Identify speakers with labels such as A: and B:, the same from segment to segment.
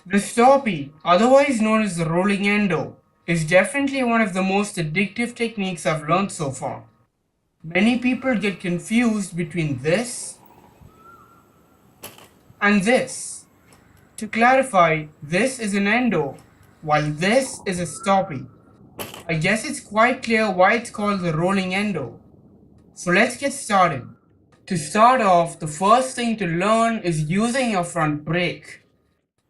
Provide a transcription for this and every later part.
A: The stoppie, otherwise known as the rolling endo, is definitely one of the most addictive techniques I've learned so far. Many people get confused between this and this. To clarify, this is an endo, while this is a stoppie. I guess it's quite clear why it's called the rolling endo. So let's get started. To start off, the first thing to learn is using your front brake.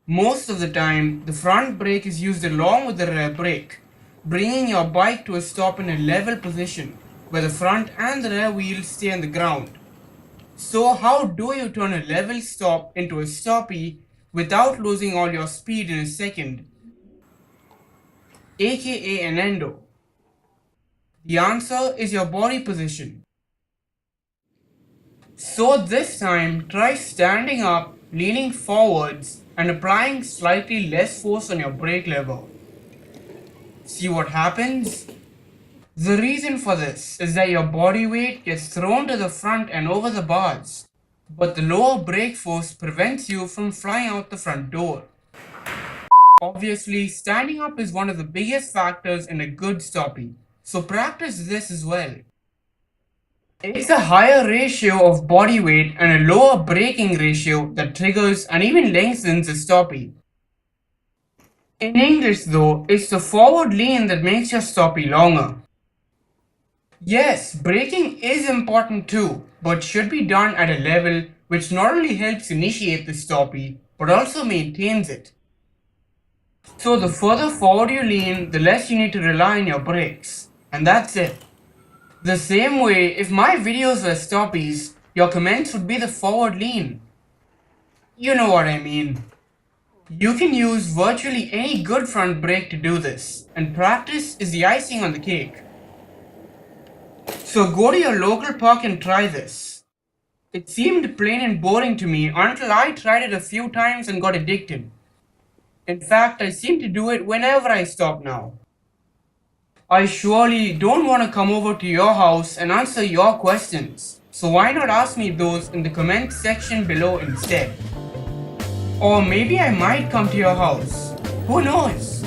A: Most of the time, the front brake is used along with the rear brake, bringing your bike to a stop in a level position, where the front and the rear wheels stay on the ground. So how do you turn a level stop into a stoppie without losing all your speed in a second, aka an endo? The answer is your body position. So this time, try standing up, leaning forwards, and applying slightly less force on your brake lever. See what happens? The reason for this is that your body weight gets thrown to the front and over the bars, but the lower brake force prevents you from flying out the front door. Obviously, standing up is one of the biggest factors in a good stoppie, so practice this as well. It's a higher ratio of body weight and a lower braking ratio that triggers and even lengthens a stoppie. In English though, it's the forward lean that makes your stoppie longer. Yes, braking is important too, but should be done at a level which not only helps initiate the stoppie, but also maintains it. So the further forward you lean, the less you need to rely on your brakes. And that's it. The same way, if my videos were stoppies, your comments would be the forward lean. You know what I mean. You can use virtually any good front brake to do this, and practice is the icing on the cake. So go to your local park and try this. It seemed plain and boring to me until I tried it a few times and got addicted. In fact, I seem to do it whenever I stop now. I surely don't want to come over to your house and answer your questions, so why not ask me those in the comment section below instead? Or maybe I might come to your house, who knows?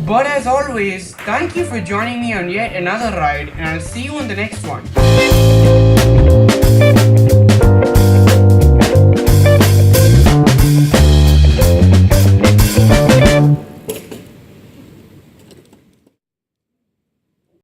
A: But as always, thank you for joining me on yet another ride, and I'll see you on the next one.